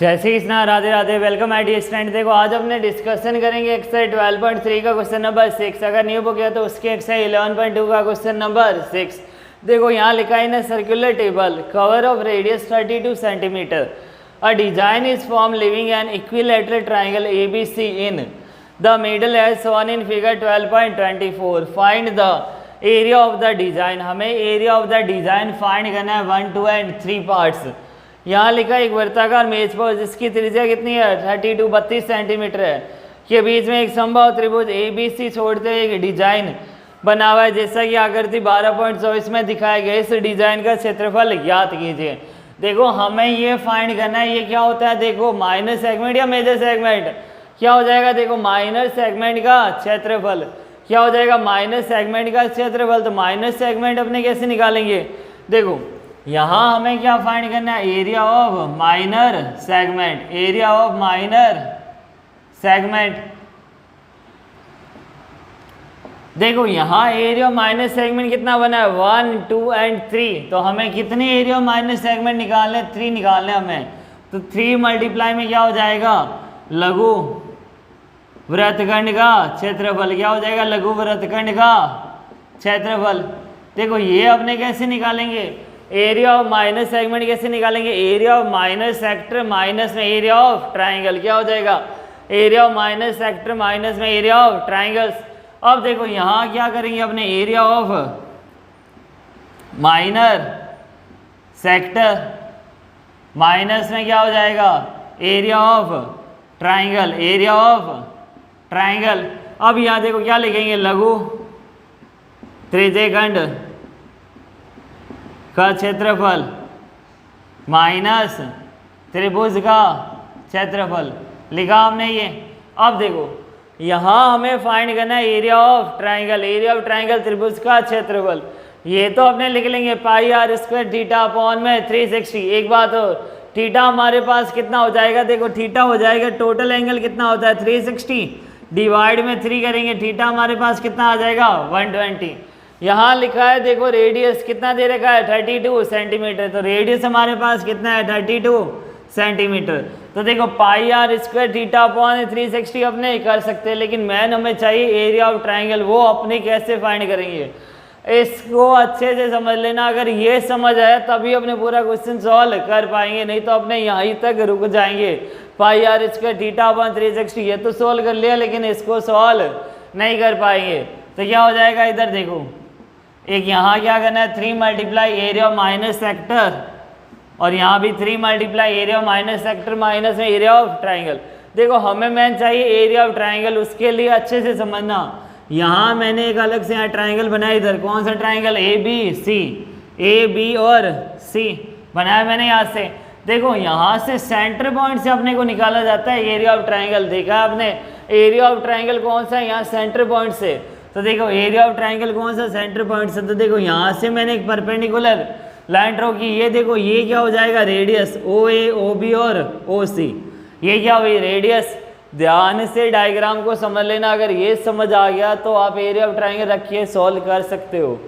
जय Shri Krishna, Radhe Radhe. Welcome my dear student. देखो आज अपने डिस्कशन करेंगे एक्सरसाइज 12.3 का क्वेश्चन नंबर 6। अगर न्यू बुक है तो उसके एक्सरसाइज 11.2 का क्वेश्चन नंबर 6। देखो यहाँ लिखा है ना, circular table cover of radius 32 centimetre, a design is form living an equilateral triangle ABC in the middle as shown in figure 12.24। Find the area of the design. हमें area of the design find करना है 1, 2 and 3 parts. यहाँ लिखा एक वर्ताकार मेज पर जिसकी त्रिज्या कितनी है 32 सेंटीमीटर है, के बीच में एक समबाहु त्रिभुज ABC छोड़ते हुए एक डिजाइन बना हुआ है जैसा कि आकृति 12.24 में दिखाया गया। इस डिजाइन का क्षेत्रफल ज्ञात कीजिए। देखो हमें ये फाइंड करना है, ये क्या होता है, देखो माइनर सेगमेंट या मेजर सेगमेंट क्या हो जाएगा। देखो माइनर सेगमेंट का क्षेत्रफल क्या हो जाएगा, माइनर सेगमेंट का क्षेत्रफल। तो माइनर सेगमेंट अपने कैसे निकालेंगे, देखो यहाँ हमें क्या फाइंड करना है, area of minor segment. Area of minor segment, देखो यहाँ एरिया ऑफ माइनर सेगमेंट कितना बना है 1, 2 एंड 3। तो हमें कितने एरिया ऑफ माइनर सेगमेंट निकालने, 3 निकालने हमें। तो 3 मल्टीप्लाई में क्या हो जाएगा, लघु वृत्तखंड का क्षेत्रफल। क्या हो जाएगा, लघु वृत्तखंड का क्षेत्रफल। देखो ये अपने कैसे निकालेंगे, एरिया ऑफ माइनर सेगमेंट कैसे निकालेंगे, area of minor sector minus में एरिया ऑफ ट्राइंगल। क्या हो जाएगा, area of minor sector minus में एरिया ऑफ ट्राइंगल्स। अब देखो यहाँ क्या करेंगे, अपने area of minor sector minus में क्या हो जाएगा, area of triangle. Area of triangle. अब यहाँ देखो क्या लिखेंगे, लघु त्रिज्यखंड का क्षेत्रफल माइनस त्रिभुज का क्षेत्रफल लिखा हमने ये। अब देखो यहाँ हमें फाइंड करना है area of triangle. Area of triangle त्रिभुज का क्षेत्रफल, ये तो अपने लिख लेंगे पाई आर स्क्वायर थीटा अपॉन में 360। एक बात और, थीटा हमारे पास कितना हो जाएगा, देखो थीटा हो जाएगा, टोटल एंगल कितना होता है 360 डिवाइड में 3 करेंगे, थीटा हमारे पास कितना आ जाएगा 120। यहाँ लिखा है देखो रेडियस कितना दे रखा है 32 सेंटीमीटर। तो रेडियस हमारे पास कितना है 32 सेंटीमीटर। तो देखो पाई आर स्क्वायर थीटा अपॉन 360 अपने कर सकते हैं, लेकिन मैन हमें चाहिए एरिया ऑफ ट्राइंगल। वो अपने कैसे फाइंड करेंगे, इसको अच्छे से समझ लेना। अगर ये समझ आया तभी अपने पूरा क्वेश्चन सॉल्व कर पाएंगे, नहीं तो अपने यहीं तक रुक जाएंगे। पाई आर स्क्वायर थीटा अपॉन 360 ये तो सॉल्व कर लिया, लेकिन इसको सॉल्व नहीं कर पाएंगे। तो क्या हो जाएगा, इधर देखो एक यहाँ क्या करना है 3 multiply area of minor sector, और यहाँ भी 3 multiply area of minor sector minus में एरिया ऑफ ट्राइंगल। देखो हमें मैन चाहिए एरिया ऑफ ट्राइंगल, उसके लिए अच्छे से समझना। यहाँ मैंने एक अलग से यहाँ ट्राइंगल बनाया, इधर कौन सा ट्राइंगल ABC, AB और C बनाया मैंने यहाँ से। देखो यहाँ से सेंटर पॉइंट से अपने को निकाला जाता है एरिया ऑफ ट्राइंगल। देखा आपने एरिया ऑफ ट्राइंगल कौन सा है, यहाँ सेंटर पॉइंट से। तो देखो एरिया ऑफ ट्राइंगल कौन सा, सेंटर पॉइंट से। तो देखो यहाँ से मैंने एक परपेंडिकुलर लाइन ड्रॉ की। ये देखो ये क्या हो जाएगा, रेडियस OA, OB और OC। ये क्या हुई, रेडियस। ध्यान से डायग्राम को समझ लेना, अगर ये समझ आ गया तो आप एरिया ऑफ ट्राइंगल रखिए सॉल्व कर सकते हो।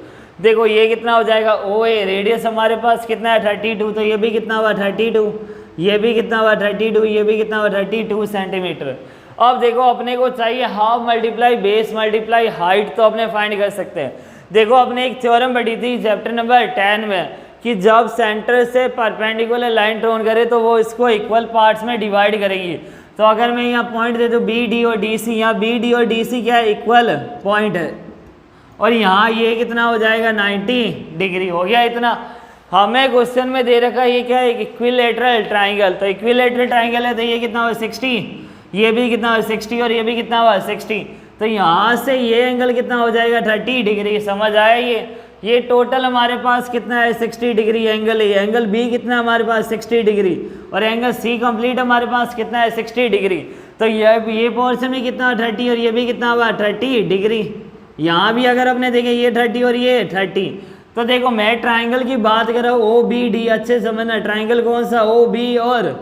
देखो ये कितना हो जाएगा OA, रेडियस हमारे पास कितना है 32। तो ये भी कितना हुआ 32, ये भी कितना हुआ 32, ये भी कितना हुआ 32 सेंटीमीटर। अब देखो अपने को चाहिए half multiply base multiply height, तो अपने फाइंड कर सकते हैं। देखो अपने एक थ्योरम पढ़ी थी चैप्टर नंबर 10 में कि जब सेंटर से परपेंडिकुलर लाइन ड्रॉन करे तो वो इसको इक्वल पार्ट्स में डिवाइड करेंगी। तो अगर मैं यहाँ पॉइंट दे दूँ BD और DC, यहाँ BD और DC क्या है, इक्वल पॉइंट है, और यहाँ ये कितना हो जाएगा 90 डिग्री हो गया। इतना हमें क्वेश्चन में दे रखा है, ये क्या है इक्विलैटरल ट्राइंगल। तो इक्विलैटरल ट्राइंगल है तो ये कितना हुआ 60, ये भी कितना हुआ 60 और ये भी कितना हुआ 60। तो यहाँ से ये एंगल कितना हो जाएगा 30 डिग्री। समझ आया ये टोटल हमारे पास कितना है 60 डिग्री एंगल है। एंगल B कितना हमारे पास 60 डिग्री, और एंगल C कंप्लीट हमारे पास कितना है 60 डिग्री। तो ये पोर्शन में कितना 30 और ये भी कितना हुआ 30 डिग्री। यहाँ भी अगर अपने देखें ये 30 और ये 30। तो देखो मैं ट्राइंगल की बात कर रहा हूँ OBD, अच्छे समझना ट्राइंगल कौन सा OB और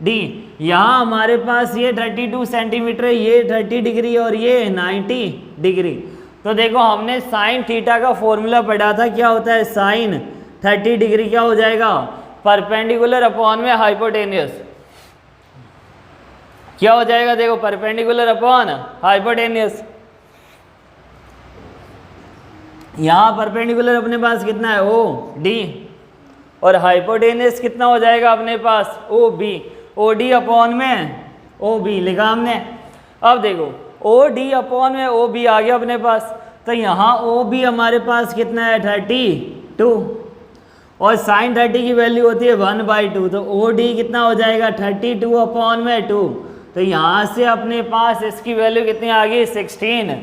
D। यहाँ हमारे पास ये 32 सेंटीमीटर, ये 30 डिग्री और ये 90 डिग्री। तो देखो हमने साइन थीटा का फॉर्मूला पढ़ा था, क्या होता है साइन 30 डिग्री क्या हो जाएगा परपेंडिकुलर अपॉन में हाइपोटेनियस। क्या हो जाएगा देखो, परपेंडिकुलर अपॉन हाइपोटेनियस। यहाँ परपेंडिकुलर अपने पास कितना है ओ डी, और हाइपोटेनियस कितना हो जाएगा अपने पास O B, O D upon में ओ बी लिखा हमने। अब देखो ओ डी अपॉन में ओ बी आ गया अपने पास, तो यहाँ ओ बी हमारे पास कितना है 32, और साइन 30 की वैल्यू होती है 1/2, तो ओ डी कितना हो जाएगा 32 अपॉन में 2। तो यहाँ से अपने पास इसकी वैल्यू कितनी आ गई 16।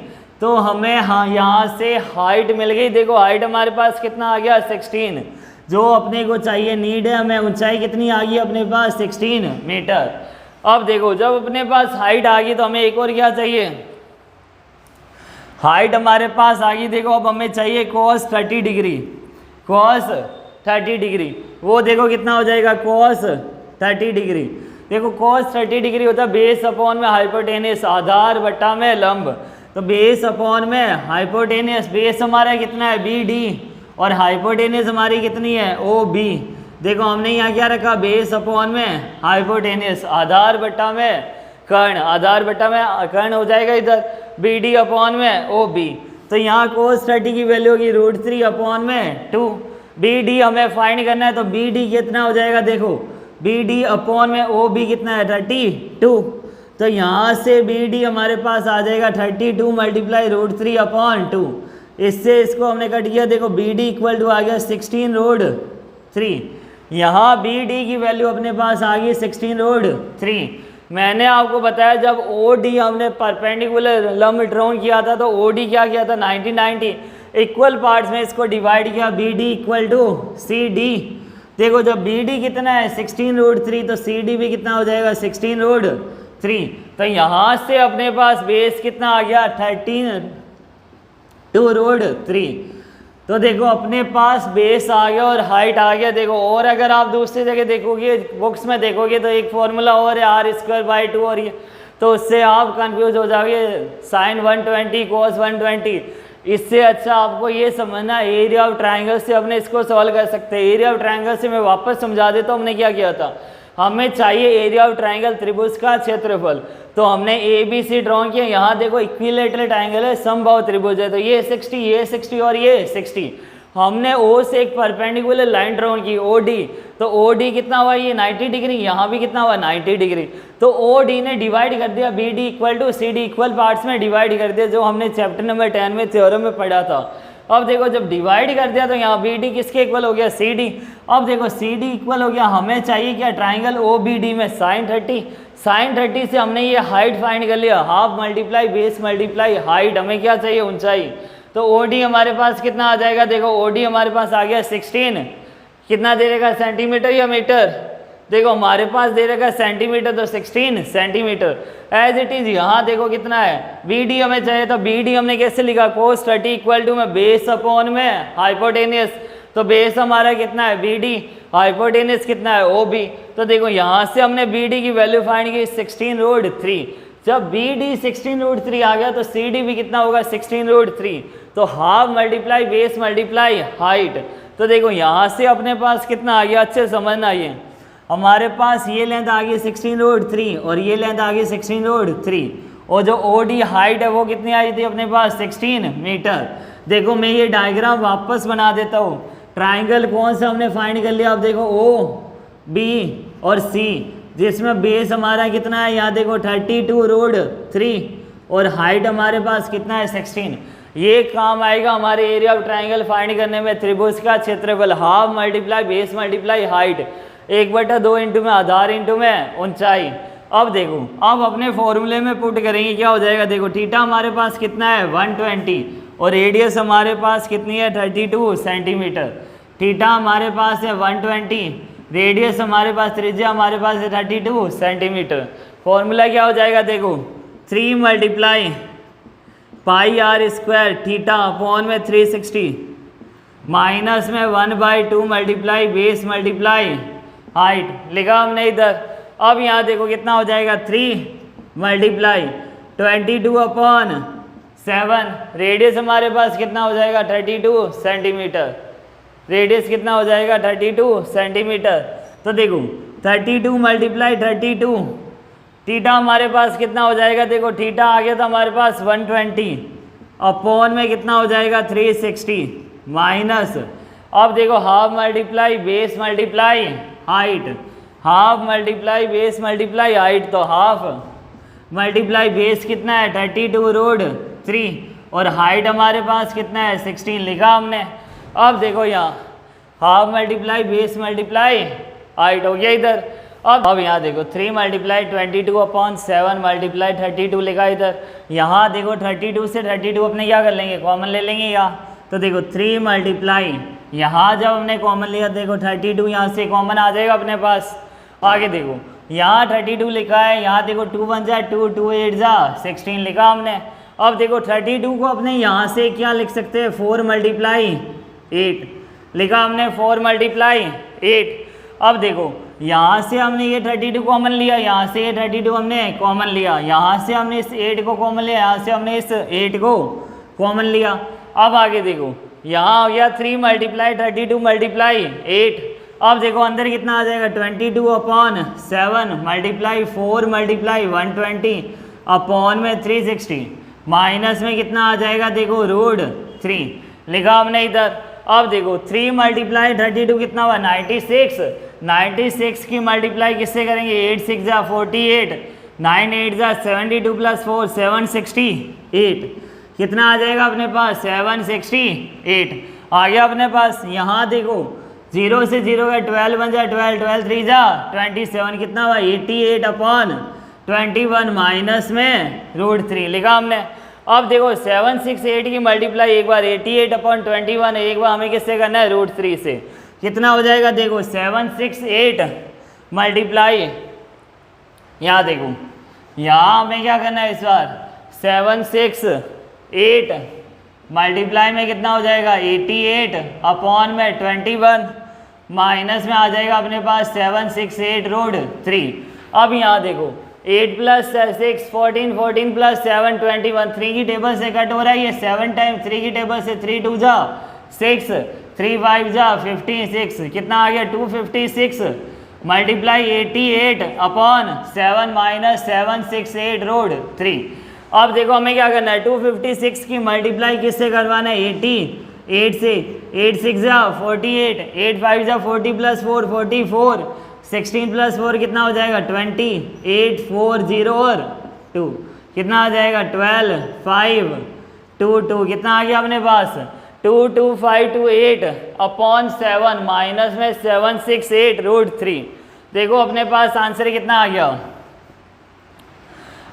तो हमें हाँ यहाँ से हाइट मिल गई, देखो हाइट हमारे पास कितना आ गया 16, जो अपने को चाहिए नीड है हमें, ऊंचाई कितनी आ गई अपने पास 16 मीटर। अब देखो जब अपने पास हाइट आ गई तो हमें एक और क्या चाहिए, हाइट हमारे पास आ गई, देखो अब हमें चाहिए cos 30 डिग्री, cos 30 डिग्री, वो देखो कितना हो जाएगा cos 30 डिग्री। देखो cos 30 डिग्री होता है बेस अपॉन में हाइपोटेनियस, आधार बट्टा में लंब, तो बेस अपॉन में हाइपोटेनियस, बेस हमारा कितना है बी डी, और हाइपोटेनियस हमारी कितनी है ओ बी। देखो हमने यहाँ क्या रखा, बेस अपॉन में हाइपोटेनियस, आधार बट्टा में कर्ण, आधार बट्टा में कर्ण हो जाएगा इधर, बी डी अपॉन में ओ बी। तो यहाँ cos 30 की वैल्यू होगी √3 अपॉन में 2। बी डी हमें फाइंड करना है, तो बी डी कितना हो जाएगा, देखो बी डी अपॉन में ओ बी कितना है 32, तो यहाँ से बी डी हमारे पास आ जाएगा 32 मल्टीप्लाई √3 अपॉन 2, इससे इसको हमने कट किया, देखो बी डी इक्वल टू आ गया 16√3। यहाँ बी डी की वैल्यू अपने पास आ गई 16√3। मैंने आपको बताया जब ओ डी हमने परपेंडिकुलर लंब ड्रॉन किया था, तो ओ डी क्या किया था 90 इक्वल पार्ट्स में इसको डिवाइड किया, B D equal to C D. देखो जब बी डी कितना है 16√3, तो सी डी भी कितना हो जाएगा 16√3। तो यहाँ से अपने पास बेस कितना आ गया 13√3। तो देखो अपने पास बेस आ गया और हाइट आ गया। देखो और अगर आप दूसरी जगह देखोगे बुक्स में देखोगे तो एक फॉर्मूला और है r²/2, और ये तो उससे आप कंफ्यूज हो जाओगे, sin 120 cos 120। इससे अच्छा आपको ये समझना एरिया ऑफ ट्राइंगल से अपने इसको सॉल्व कर सकते हैं। एरिया ऑफ ट्राइंगल से मैं वापस समझा देता हूँ हमने क्या किया था। हमें चाहिए एरिया ऑफ ट्राइंगल त्रिभुज का क्षेत्रफल, तो हमने ए बी सी ड्रॉ किया। यहाँ देखो इक्विलेटरल ट्राइंगल है, समबाहु त्रिभुज है, तो ये 60 और ये 60। हमने ओ से एक परपेंडिकुलर लाइन ड्रॉ की ओ डी, तो ओ डी कितना हुआ ये 90 डिग्री, यहाँ भी कितना हुआ 90 डिग्री। तो ओ डी ने डिवाइड कर दिया B D equal to C D, equal parts में डिवाइड कर दिया, जो हमने चैप्टर नंबर 10 में थ्योरम में पढ़ा था। अब देखो जब डिवाइड कर दिया तो यहाँ बी डी किसके इक्वल हो गया सी डी। अब देखो सी डी इक्वल हो गया, हमें चाहिए क्या ट्राइंगल ओ बी डी में sin 30। sin 30 से हमने ये हाइट फाइंड कर लिया, half multiply base multiply height, हमें क्या चाहिए ऊंचाई। तो ओ डी हमारे पास कितना आ जाएगा, देखो ओ डी हमारे पास आ गया 16, कितना दे देगा सेंटीमीटर या मीटर। देखो हमारे पास दे रखा है सेंटीमीटर, तो 16 सेंटीमीटर एज इट इज। यहाँ देखो कितना है बी डी हमें चाहिए, तो बी डी हमने कैसे लिखा cos 30 इक्वल टू में बेस अपॉन में हाइपोटेनियस। तो बेस हमारा कितना है बी डी, हाइपोटेनियस कितना है ओ बी। तो देखो यहाँ से हमने बी डी की वैल्यू फाइंड की 16√3। जब बी डी 16√3 आ गया तो सी डी भी कितना होगा 16√3। तो half multiply base multiply height. तो देखो यहाँ से अपने पास कितना आ गया, अच्छे समझना ये हमारे पास ये लेंथ आ गई 16√3 और ये लेंथ आ गई 16√3, और जो ओ डी हाइट है वो कितनी आई थी अपने पास 16 मीटर। देखो मैं ये डायग्राम वापस बना देता हूँ। ट्राइंगल कौन सा हमने फाइंड कर लिया, आप देखो ओ बी और सी, जिसमें बेस हमारा कितना है, यहाँ देखो 32√3 और हाइट हमारे पास कितना है 16। ये काम आएगा हमारे एरिया ऑफ ट्राइंगल फाइंड करने में। त्रिभुज का क्षेत्रफल half multiply base multiply height, 1/2 into में आधार इंटू में ऊंचाई। अब देखो अब अपने फॉर्मूले में पुट करेंगे, क्या हो जाएगा। देखो थीटा हमारे पास कितना है 120 और रेडियस हमारे पास कितनी है 32 सेंटीमीटर। थीटा हमारे पास है 120, रेडियस हमारे पास त्रिज्या हमारे पास है 32 सेंटीमीटर। फॉर्मूला क्या हो जाएगा, देखो 3 multiply pi r square theta upon में 360 माइनस में 1/2 मल्टीप्लाई बेस मल्टीप्लाई हाइट लिखा हमने इधर। अब यहाँ देखो कितना हो जाएगा 3 मल्टीप्लाई 22 अपॉन 7, रेडियस हमारे पास कितना हो जाएगा 32 सेंटीमीटर। रेडियस कितना हो जाएगा 32 सेंटीमीटर। तो देखो 32 मल्टीप्लाई 32 थीटा हमारे पास कितना हो जाएगा, देखो थीटा आ गया था हमारे पास 120 अपॉन में कितना हो जाएगा 360 माइनस, अब देखो half multiply base multiply height, half multiply base multiply height, तो हाफ मल्टीप्लाई बेस कितना है 32 रूट 3 और हाइट हमारे पास कितना है 16 लिखा हमने। अब देखो यहाँ half multiply base multiply height हो गया इधर। अब यहाँ देखो 3 मल्टीप्लाई 22 अपॉन 7 मल्टीप्लाई 32 लिखा इधर। यहाँ देखो 32 से 32 अपने क्या कर लेंगे, कॉमन ले लेंगे यहाँ, तो देखो 3 मल्टीप्लाई यहाँ जब हमने कॉमन लिया देखो 32 यहाँ से कॉमन आ जाएगा अपने पास। आगे देखो यहाँ 32 लिखा है, यहाँ देखो 2 1 जा 2 2 8 जा 16 लिखा हमने। अब देखो 32 को अपने यहाँ से क्या लिख सकते हैं 4 मल्टीप्लाई 8 लिखा हमने, 4 मल्टीप्लाई 8। अब देखो यहाँ से हमने ये 32 कॉमन लिया, यहाँ से ये 32 हमने कॉमन लिया, यहाँ से हमने इस 8 को कॉमन लिया, यहाँ से हमने इस 8 को कॉमन लिया। अब आगे देखो यहाँ हो गया 3 मल्टीप्लाई 32 मल्टीप्लाई 8। अब देखो अंदर कितना आ जाएगा 22 अपॉन 7 मल्टीप्लाई 4 मल्टीप्लाई 120 अपॉन में 360 माइनस में कितना आ जाएगा देखो रूट 3 लिखा हमने इधर। अब देखो 3 मल्टीप्लाई 32 कितना हुआ 96, 96 की मल्टीप्लाई किससे करेंगे 8 6 जा 48, 9 8 जा 72 प्लस 4 768 कितना आ जाएगा अपने पास 768 आ गया अपने पास। यहाँ देखो 0 से 0 का 12 1 जा 12 12 3 जा 27 कितना हुआ 88 अपॉन 21 माइनस में रूट 3 लिखा हमने। अब देखो 768 की मल्टीप्लाई एक बार 88 अपॉन 21 एक बार हमें किससे करना है रूट 3 से, कितना हो जाएगा देखो 768 मल्टीप्लाई, यहाँ देखो यहाँ हमें क्या करना है इस बार 768 मल्टीप्लाई में कितना हो जाएगा 88 अपॉन में 21 माइनस में आ जाएगा अपने पास 768 रूट 3। अब यहाँ देखो 8 प्लस 6 14 14 प्लस 7 21 3 की टेबल से कट हो रहा है ये 7 टाइम 3 की टेबल से 3 2 जा 6 3 5 जा 56 कितना आ गया 256 मल्टीप्लाई 88 अपॉन 7 माइनस 768 रूट 3। अब देखो हमें क्या करना है 256 की मल्टीप्लाई किससे करवाना है 88 से, 8 6 जा 48, 8 5 जा 40 प्लस 4 44, 16 प्लस 4 कितना हो जाएगा 20, 8 4 0 और 2 कितना आ जाएगा 12 5 2 2 कितना आ गया अपने पास 2 2 5 2 8 अपॉन 7 माइनस में 768 रूट 3। देखो अपने पास आंसर कितना आ गया,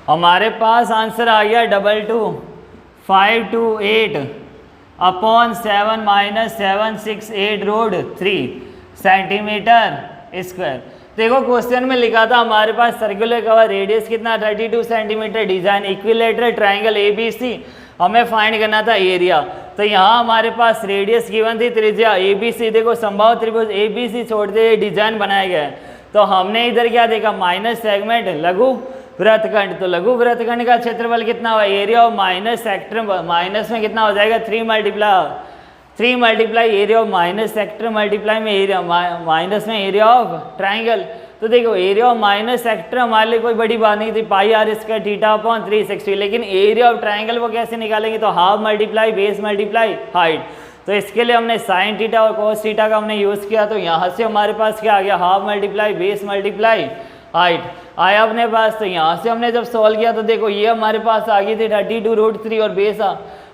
हमारे पास आंसर आ गया 2258 upon 7 minus 768 root 3 centimetre square. देखो क्वेश्चन में लिखा था हमारे पास सर्कुलर कवर रेडियस कितना 32 centimetre, design equilateral triangle ABC, हमें फाइंड करना था एरिया। तो यहाँ हमारे पास रेडियस गिवन थी, त्रिज्या ABC, देखो संभाव त्रिभुज ABC छोड़ते हुए डिजाइन बनाया गया है। तो हमने इधर क्या देखा माइनस सेगमेंट लघु वृत्तखंड, तो लघु वृत्तखंड का क्षेत्रफल कितना हुआ area of minus sector minus में कितना हो जाएगा 3 multiply area of minus sector multiply में एरिया माइनस में एरिया ऑफ ट्राइंगल। तो देखो एरिया ऑफ माइनस सेक्टर हमारे लिए कोई बड़ी बात नहीं थी, पाई आर स्क्वायर थीटा अपॉन 360, लेकिन एरिया ऑफ ट्राइंगल वो कैसे निकालेंगे, तो half multiply base multiply height. तो इसके लिए हमने साइन थीटा और कोस थीटा का हमने यूज़ किया। तो यहाँ से हमारे पास क्या आ गया half multiply base multiply height आया अपने पास। तो यहाँ से हमने जब सॉल्व किया तो देखो ये हमारे पास आ गई थी 32 रूट 3 और बेस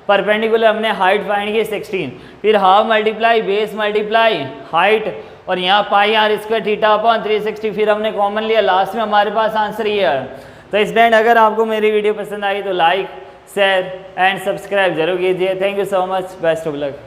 परपेंडिकुलर हमने हाइट फाइंड की 16, फिर half multiply base multiply height और यहाँ पाई आर स्क्वायर थीटा अपॉन 360, फिर हमने कॉमन लिया, लास्ट में हमारे पास आंसर ये है। तो स्टूडेंट अगर आपको मेरी वीडियो पसंद आई तो लाइक शेयर एंड सब्सक्राइब जरूर कीजिए। Thank you so much, best of luck.